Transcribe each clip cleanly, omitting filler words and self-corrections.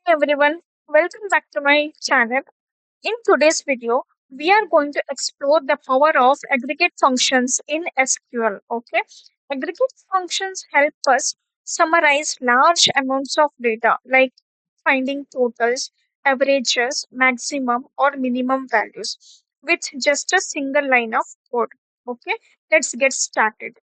Everyone, welcome back to my channel. In today's video, we are going to explore the power of aggregate functions in SQL. Okay, aggregate functions help us summarize large amounts of data like finding totals, averages, maximum or minimum values with just a single line of code. Okay, let's get started.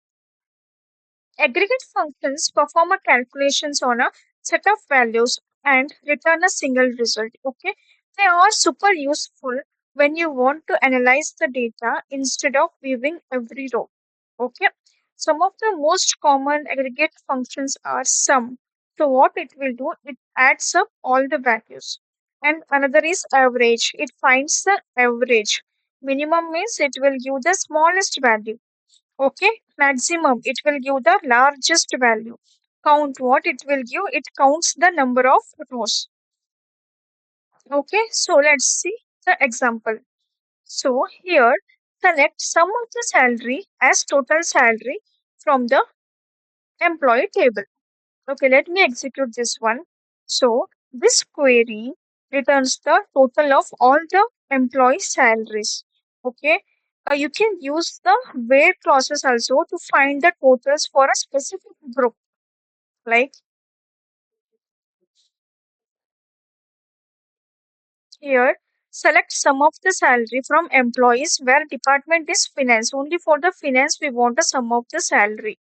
Aggregate functions perform a calculations on a set of values and return a single result. Okay, they are super useful when you want to analyze the data instead of viewing every row. Okay, some of the most common aggregate functions are sum. So what it will do, it adds up all the values. And another is average. It finds the average. Minimum means it will give the smallest value. Okay, maximum, it will give the largest value. Count, what it will give, it counts the number of rows. Okay, so let's see the example. So here, select sum of the salary as total salary from the employee table. Okay, let me execute this one. So this query returns the total of all the employee salaries. Okay, you can use the where clauses also to find the totals for a specific group. Like here, select sum of the salary from employees where department is finance. Only for the finance we want a sum of the salary.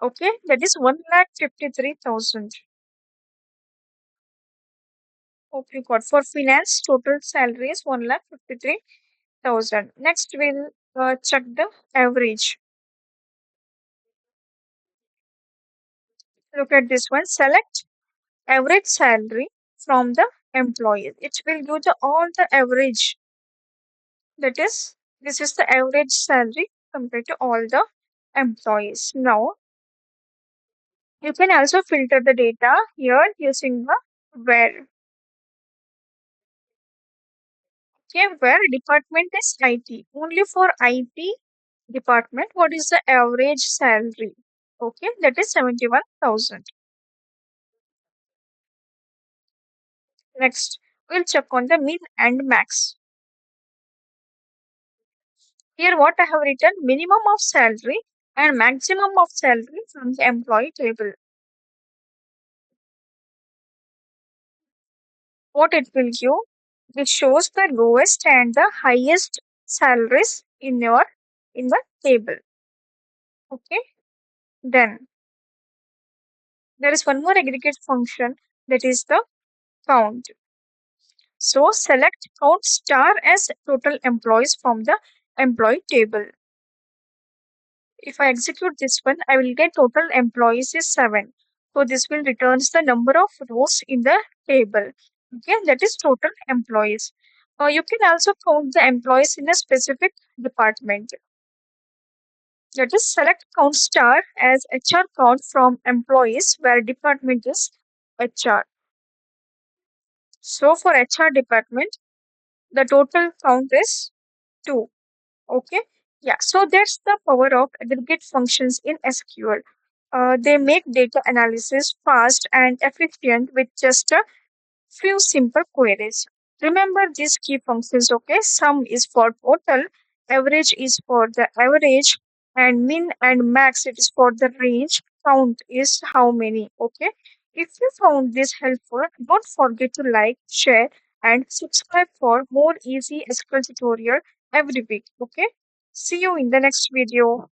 Okay, that is 1,53,000. Hope you got for finance total salary is 1,53,000. Next, we'll check the average. Look at this one. Select average salary from the employees. It will give the all the average. That is, this is the average salary compared to all the employees. Now, you can also filter the data here using the where. Okay, where department is IT. Only for IT department, what is the average salary? Okay, that is 71,000. Next, we'll check on the min and max. Here, what I have written minimum of salary and maximum of salary from the employee table. What it will give? It shows the lowest and the highest salaries in the table. Okay, then there is one more aggregate function, that is the count. So select count star as total employees from the employee table. If I execute this one, I will get total employees is 7. So this will returns the number of rows in the table. Okay, that is total employees. You can also count the employees in a specific department. That is, select count star as HR count from employees where department is HR. So for HR department, the total count is 2. Okay. Yeah. So that's the power of aggregate functions in SQL. They make data analysis fast and efficient with just a few simple queries. Remember these key functions, okay? Sum is for total, average is for the average, and min and max it is for the range, count is how many, okay? If you found this helpful, don't forget to like, share, and subscribe for more easy SQL tutorial every week, okay? See you in the next video.